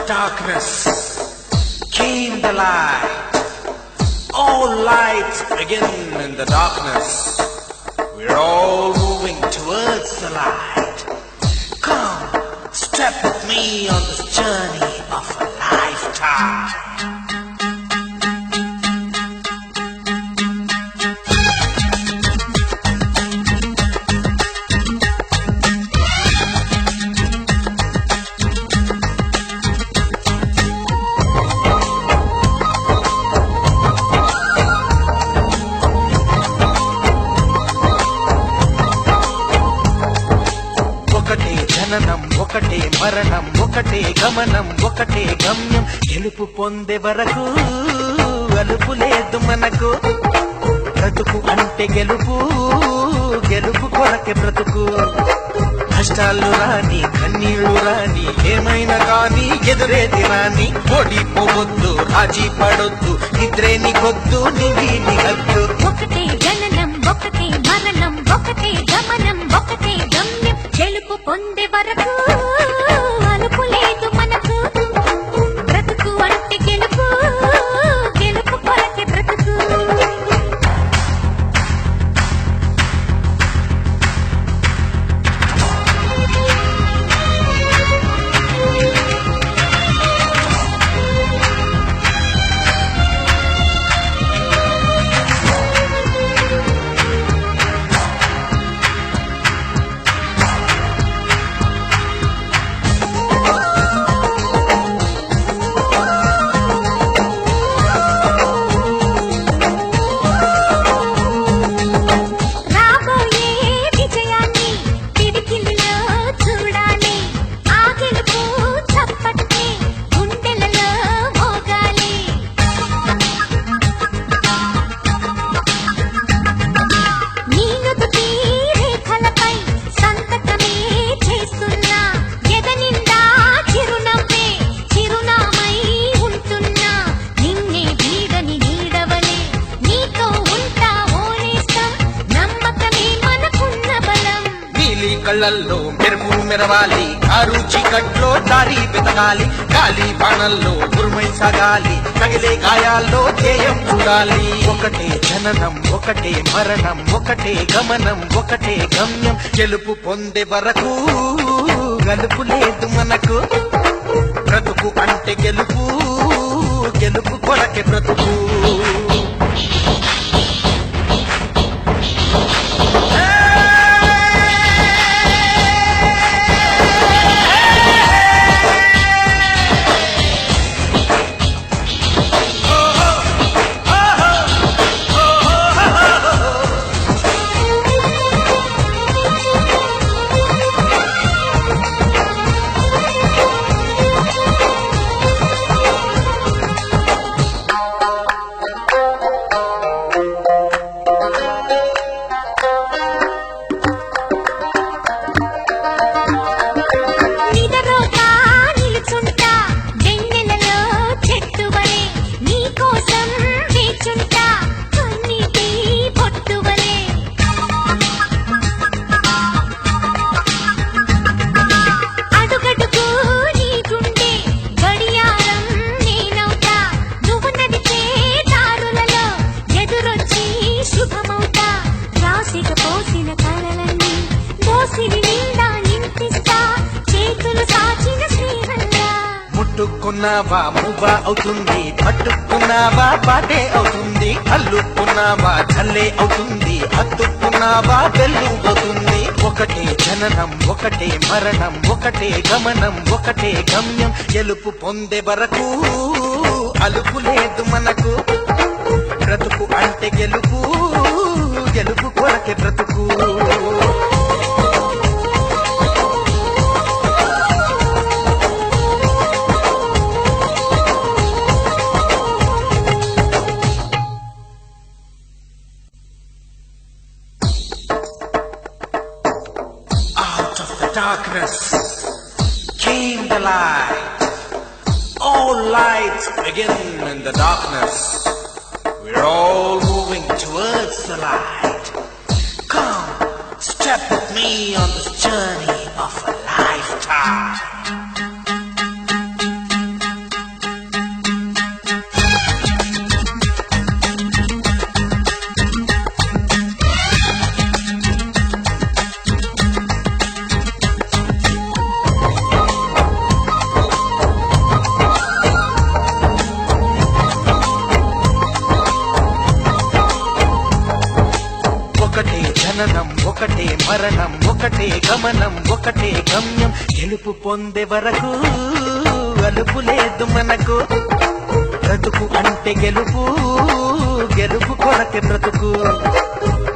darkness came the light. All lights begin in the darkness. We're all moving towards the light. Come, step with me on this journey of a lifetime. ఒకటే జననం ఒకటే మరణం ఒకటే గమనం ఒకటే గమ్యం గెలుపు పొందే వరకు అలుపు లేదు మనకు బ్రతుకు అంటే గెలుపు గెలుపు కొరకే బ్రతుకు కష్టాలు రాని కన్నీళ్లు రాని ఏమైనా కానీ ఎదురేది రాని ఓడిపోవద్దు రాజీ పడొద్దు నిద్రే నీకొద్దు నివి నిగద్దు ఒకటే జననం ఒకటే మరణం ఒకటే గమనం ఒకటే గమ్యం గెలుపు పొందే వరకు అలుపు లేదు మనకు బ్రతుకు అంటే గెలుపు గెలుపు కొరకే బ్రతుకు కళ్ళల్లో మెరుపు మెరవాలి కారు చీకట్లో దారి వెతకాలి గాలి బాణల్లో ఉరుమై సాగాలి తగిలే గాయాల్లో ధ్యేయం చూడాలి ఒకటే జననం ఒకటే మరణం ఒకటే గమనం ఒకటే గమ్యం గెలుపు పొందే వరకు గలుపు లేదు మనకు బ్రతుకు అంటే గెలుపు గెలుపు కొరకే బ్రతుకు ముట్టుకున్నావా మువ్వా అవుతుంది పట్టుకున్నావా పాటే అవుతుంది అల్లుకున్నావా చల్లే అవుతుంది హత్తుకున్నావా వెళ్ళు అవుతుంది ఒకటే జననం ఒకటే మరణం ఒకటే గమనం ఒకటే గమ్యం గెలుపు పొందే వరకు అలుపు లేదు మనకు బ్రతుకు అంటే గెలుపు గెలుపు కొరకే బ్రతుకు darkness came the light. All lights begin in the darkness. We're all moving towards the light. Come, step with me on this journey of a lifetime. జననం ఒకటే మరణం ఒకటే గమనం ఒకటే గమ్యం గెలుపు పొందే వరకు అలుపు లేదు మనకు బ్రతుకు అంటే గెలుపు గెలుపు కొరకే బ్రతుకు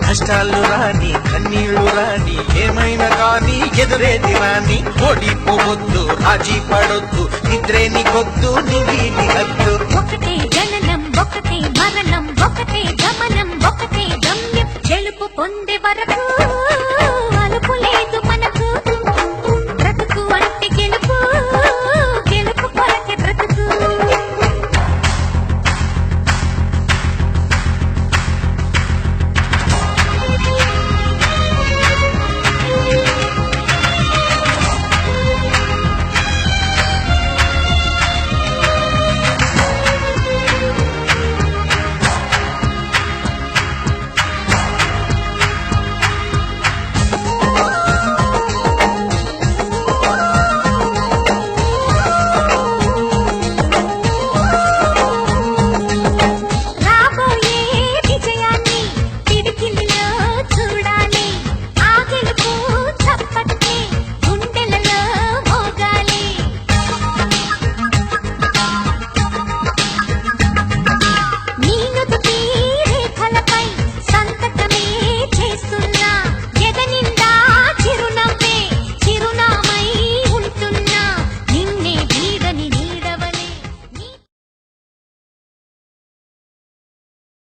కష్టాలు రాని కన్నీళ్లు రాని ఏమైనా కాని ఎదురేది రాని ఓడిపోవద్దు రాజీ పడొద్దు నిద్రే నీకొద్దు నీవీని హద్దు ఒకటే జననం ఒకటే మరణం ఒకటే గమనం ఒకటే గమ్యం గెలుపు పొందే వరకు